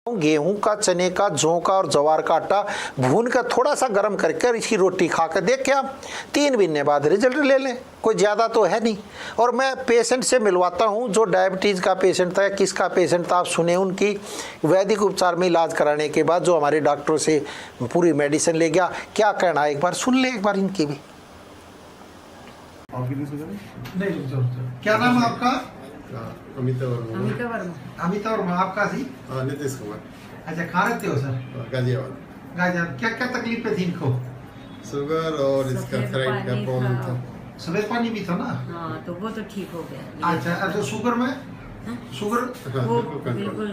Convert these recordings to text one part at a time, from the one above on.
गेहूं का, चने का, जौ का और जवार का आटा भून कर थोड़ा सा गर्म करके इसकी रोटी खा कर देख के आप 3 महीने बाद रिजल्ट ले लें, कोई ज़्यादा तो है नहीं। और मैं पेशेंट से मिलवाता हूं, जो डायबिटीज़ का पेशेंट था, किसका पेशेंट था, आप सुने उनकी वैदिक उपचार में इलाज कराने के बाद जो हमारे डॉक्टरों से पूरी मेडिसिन ले गया, क्या कहना है एक बार सुन ले, एक बार इनकी भी। क्या नाम है आपका? अमिता वर्मा। अमिता वर्मा। आपका सी? नीतीश कुमार। अच्छा, कहाँ रहते हो सर? गाजियाबाद। गाजियाबाद। क्या क्या तकलीफ थी इनको? शुगर और इसका थायराइड का प्रॉब्लम था। सफेद पानी भी था ना? हाँ, तो वो तो ठीक हो गया। अच्छा, तो शुगर में? शुगर वो बिल्कुल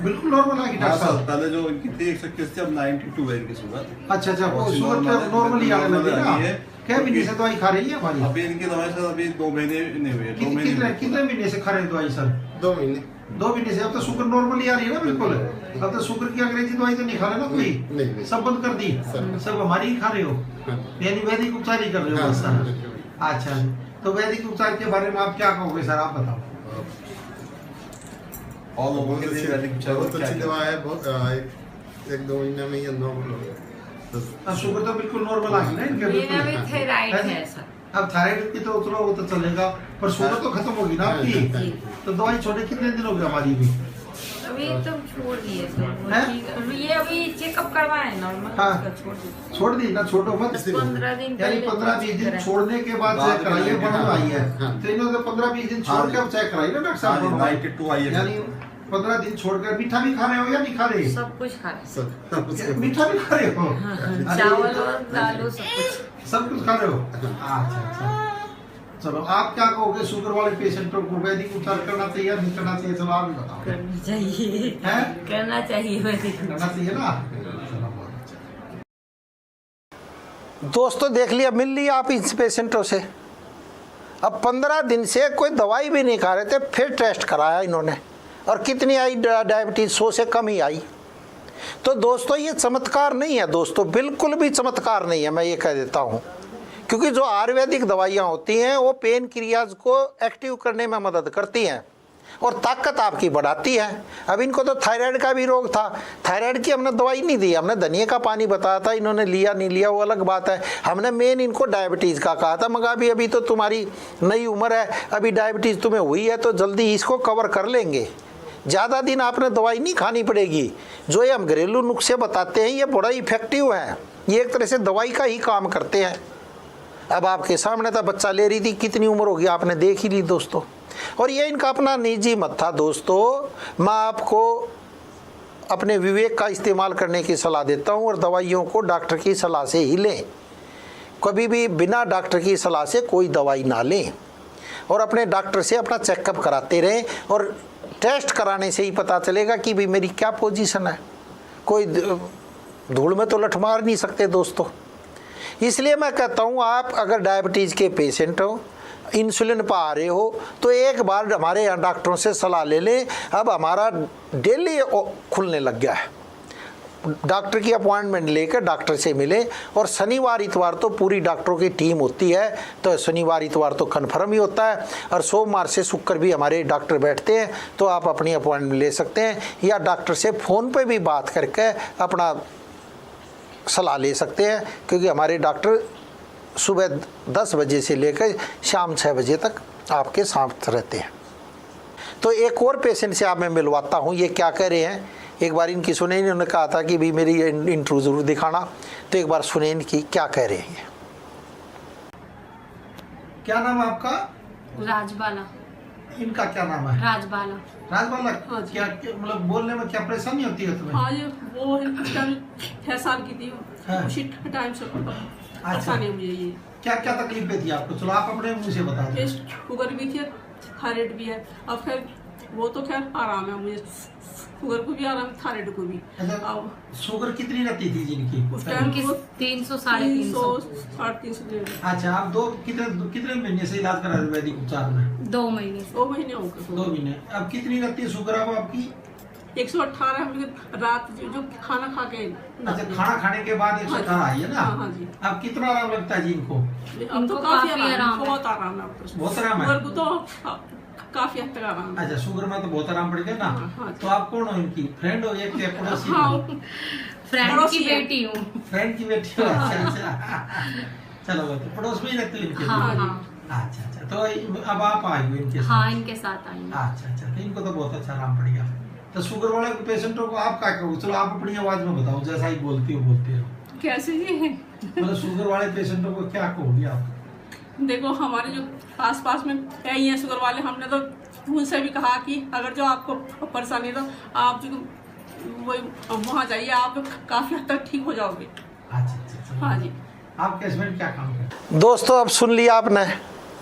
बिल्कुल नॉर्मल आ गई डॉक्टर साहब? पहले जो इनकी थी 121 थी, अब 92 है इनकी शुगर। अच्छा, शुगर तो नॉर्मली आने लगी ना? क्या महीने से दवाई खा रही है हमारी? अभी इनकी दवाई सर अभी 2 महीने नहीं हुए। 2 महीने कितने महीने से खा रहे हैं दवाई सर? 2 महीने। 2 महीने से। अब तो शुगर नॉर्मली आ रही है ना? बिल्कुल। अब तो शुगर की अंग्रेजी दवाई तो नहीं खा रहे ना कोई? नहीं। सब बंद कर दी? सब हमारी ही खा रहे हो? यानी वैदिक उपचार ही कर रहे हो बस सर? अच्छा, तो वैदिक उपचार के बारे में आप क्या कहोगे सर, आप बताओ। और लोगों के लिए वैदिक उपचार बहुत अच्छी दवा है। बहुत 1-2 महीने में ये नॉर्मल हो गया। शुगर तो बिल्कुल नॉर्मल आ गई ना इनके? मेरा भी थायराइड है सर। अब थायराइड की तो चलो वो तो चलेगा, पर शुगर तो खत्म होगी ना आपकी? तो दवाई छोड़े कितने दिन हो गए हमारी भी? अभी तो छोड़ दिए सर। हैं? ये अभी चेकअप करवाए नॉर्मल। हाँ। छोड़ दी। छोड़ दी ना? छोड़ो मत। 15 दिन यानी 15-20 दिन छोड़ने के बाद चेक कराइए, बढ़ आई है तो इन्होंने 15-20 दिन छोड़ के अब चेक कराइए ना डॉक्टर साहब? 92 आई है। यानी 15 दिन छोड़कर मीठा भी खा रहे हो या नहीं खा रहे? सब कुछ खा रहे मीठा भी खा रहे हो? हैं। चावल और दाल सब कुछ खा रहे हो? अच्छा। चलो, आप क्या कहोगे शुगर वाले पेशेंटों को वैदिक उपचार करना चाहिए या नहीं करना चाहिए? चलो आप भी बताओ। करना चाहिए। हैं? करना चाहिए वैदिक करना चाहिए ना? चलो, बहुत अच्छा। दोस्तों देख लिया, मिल लिया आप इन पेशेंटों से। अब 15 दिन से कोई दवाई भी नहीं खा रहे थे, फिर टेस्ट कराया इन्होंने और कितनी आई डायबिटीज? 100 से कम ही आई। तो दोस्तों ये चमत्कार नहीं है दोस्तों, बिल्कुल भी चमत्कार नहीं है, मैं ये कह देता हूँ। क्योंकि जो आयुर्वेदिक दवाइयाँ होती हैं वो पेन क्रियाज को एक्टिव करने में मदद करती हैं और ताकत आपकी बढ़ाती है। अब इनको तो थायराइड का भी रोग था, थायराइड की हमने दवाई नहीं दी, हमने धनिया का पानी बताया था, इन्होंने लिया नहीं लिया वो अलग बात है। हमने मेन इनको डायबिटीज़ का कहा था, मगर अभी तो तुम्हारी नई उम्र है, अभी डायबिटीज़ तुम्हें हुई है तो जल्दी इसको कवर कर लेंगे, ज़्यादा दिन आपने दवाई नहीं खानी पड़ेगी। जो ये हम घरेलू नुस्खे बताते हैं ये बड़ा इफेक्टिव है, ये एक तरह से दवाई का ही काम करते हैं। अब आपके सामने था, बच्चा ले रही थी, कितनी उम्र होगी आपने देख ही ली दोस्तों। और ये इनका अपना निजी मत था दोस्तों, मैं आपको अपने विवेक का इस्तेमाल करने की सलाह देता हूँ और दवाइयों को डॉक्टर की सलाह से ही लें। कभी भी बिना डॉक्टर की सलाह से कोई दवाई ना लें और अपने डॉक्टर से अपना चेकअप कराते रहें और टेस्ट कराने से ही पता चलेगा कि भाई मेरी क्या पोजीशन है। कोई धूल में तो लठ मार नहीं सकते दोस्तों। इसलिए मैं कहता हूँ आप अगर डायबिटीज़ के पेशेंट हो, इंसुलिन पर आ रहे हो, तो एक बार हमारे यहाँ डॉक्टरों से सलाह ले लें। अब हमारा डेली खुलने लग गया है, डॉक्टर की अपॉइंटमेंट लेकर डॉक्टर से मिले और शनिवार इतवार तो पूरी डॉक्टरों की टीम होती है, तो शनिवार इतवार तो कन्फर्म ही होता है और सोमवार से शुक्र भी हमारे डॉक्टर बैठते हैं, तो आप अपनी अपॉइंटमेंट ले सकते हैं या डॉक्टर से फ़ोन पे भी बात करके अपना सलाह ले सकते हैं। क्योंकि हमारे डॉक्टर सुबह 10 बजे से लेकर शाम 6 बजे तक आपके साथ रहते हैं। तो एक और पेशेंट से आप मैं मिलवाता हूँ, ये क्या कह रहे हैं एक बार इनकी सुने। इन्होंने कहा था कि भी मेरी इंट्रो जरूर दिखाना, तो एक बार सुने इनकी क्या कह रहे हैं। क्या नाम है आपका? राजबाला। इनका क्या नाम है? राजबाला। राजबाला। क्या मतलब बोलने में क्या परेशानी होती है तुम्हें? हाँ, ये वो 6 साल की थी, हाँ। उसी टाइम से परेशानी है मुझे ये। क्या क्या तकलीफें थी आपको? चलो आप अपने मुंह से बता दो। शुगर भी थी, थायराइड भी है। अब खैर वो तो खैर आराम है मुझे, शुगर को भी आराम, थायराइड को भी। अच्छा, अब शुगर कितनी रहती थी जिनकी? उस टाइम 300 350। अच्छा, आप कितने महीने से इलाज करा रहे हो वैदिक उपचार में? 2 महीने से। 2 महीने हो गए। 2 महीने। अब कितनी रहती है शुगर अब आपकी? 118 हम रात जो खाना खा के। अच्छा, खाना खाने के बाद 118 आई है ना? हाँ जी। अब कितना आराम लगता है जी इनको? अब तो काफी आराम, बहुत आराम है अब तो। बहुत आराम है। शुगर को तो काफी हद तक आराम है। अच्छा, शुगर में तो बहुत आराम पड़ गया ना। हाँ। तो आप कौन हो इनकी फ्रेंड हो या क्या पड़ोसी हाँ, हो? फ्रेंड पड़ोसी की है। बेटी हूँ। फ्रेंड की बेटी हो? अच्छा। चलो, वो तो पड़ोस में ही रहते हो इनके? हाँ हाँ अच्छा, तो अब आप आई हो इनके साथ? हाँ, इनके साथ आई हूँ। अच्छा, तो इनको तो बहुत अच्छा आराम पड़ गया। तो शुगर वाले पेशेंटों को आप क्या कहो? चलो आप अपनी आवाज में बताओ, जैसा ही बोलती हो। कैसे जी? मतलब शुगर वाले पेशेंटों को क्या कहोगे आप? देखो, हमारे जो आस पास में कई हैं शुगर वाले, हमने तो उनसे भी कहा कि अगर जो आपको परेशानी तो आप जो वहाँ जाइए, आप काफी हद तक ठीक हो जाओगे। अच्छा। हाँ जी। आपके हस्बैंड क्या काम करते? दोस्तों, अब सुन लिया आपने।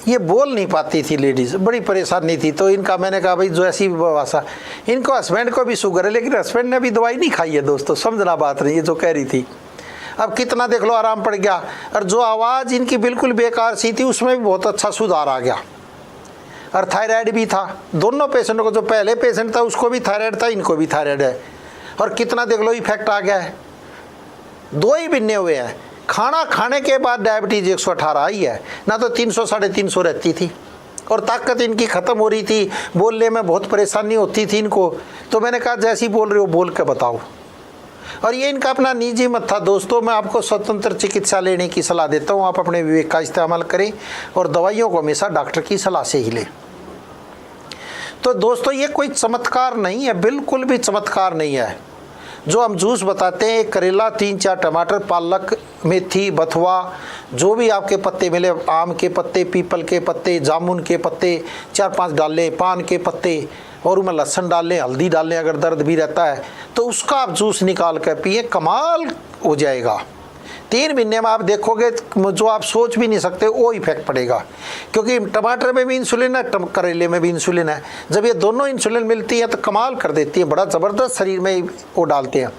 ये बोल नहीं पाती थी लेडीज, बड़ी परेशानी थी। तो इनका मैंने कहा भाई जो ऐसी भाषा, इनको हस्बैंड को भी शुगर है, लेकिन हस्बैंड ने भी दवाई नहीं खाई है। दोस्तों, समझना बात नहीं, ये जो कह रही थी। अब कितना देख लो आराम पड़ गया। और जो आवाज़ इनकी बिल्कुल बेकार सी थी, उसमें भी बहुत अच्छा सुधार आ गया। और थायराइड भी था दोनों पेशेंटों को। जो पहले पेशेंट था उसको भी थायराइड था, इनको भी थायराइड है। और कितना देख लो इफेक्ट आ गया है। 2 ही बिन्ने हुए हैं। खाना खाने के बाद डायबिटीज 118 आई है, ना तो 300 350 रहती थी। और ताकत इनकी ख़त्म हो रही थी, बोलने में बहुत परेशानी होती थी इनको। तो मैंने कहा जैसी बोल रहे हो बोल के बताओ। और ये इनका अपना निजी मत था। दोस्तों, मैं आपको स्वतंत्र चिकित्सा लेने की सलाह देता हूँ। आप अपने विवेक का इस्तेमाल करें और दवाइयों को हमेशा डॉक्टर की सलाह से ही लें। तो दोस्तों, ये कोई चमत्कार नहीं है, बिल्कुल भी चमत्कार नहीं है। जो हम जूस बताते हैं, करेला, 3-4 टमाटर, पालक, मेथी, बथुआ, जो भी आपके पत्ते मिले, आम के पत्ते, पीपल के पत्ते, जामुन के पत्ते 4-5 डाल लें, पान के पत्ते, और उसमें लहसुन डाल लें, हल्दी डाल लें अगर दर्द भी रहता है तो उसका आप जूस निकाल कर पिए, कमाल हो जाएगा। 3 महीने में आप देखोगे जो आप सोच भी नहीं सकते वो इफेक्ट पड़ेगा। क्योंकि टमाटर में भी इंसुलिन है, करेले में भी इंसुलिन है। जब ये दोनों इंसुलिन मिलती है तो कमाल कर देती है, बड़ा ज़बरदस्त शरीर में वो डालते हैं।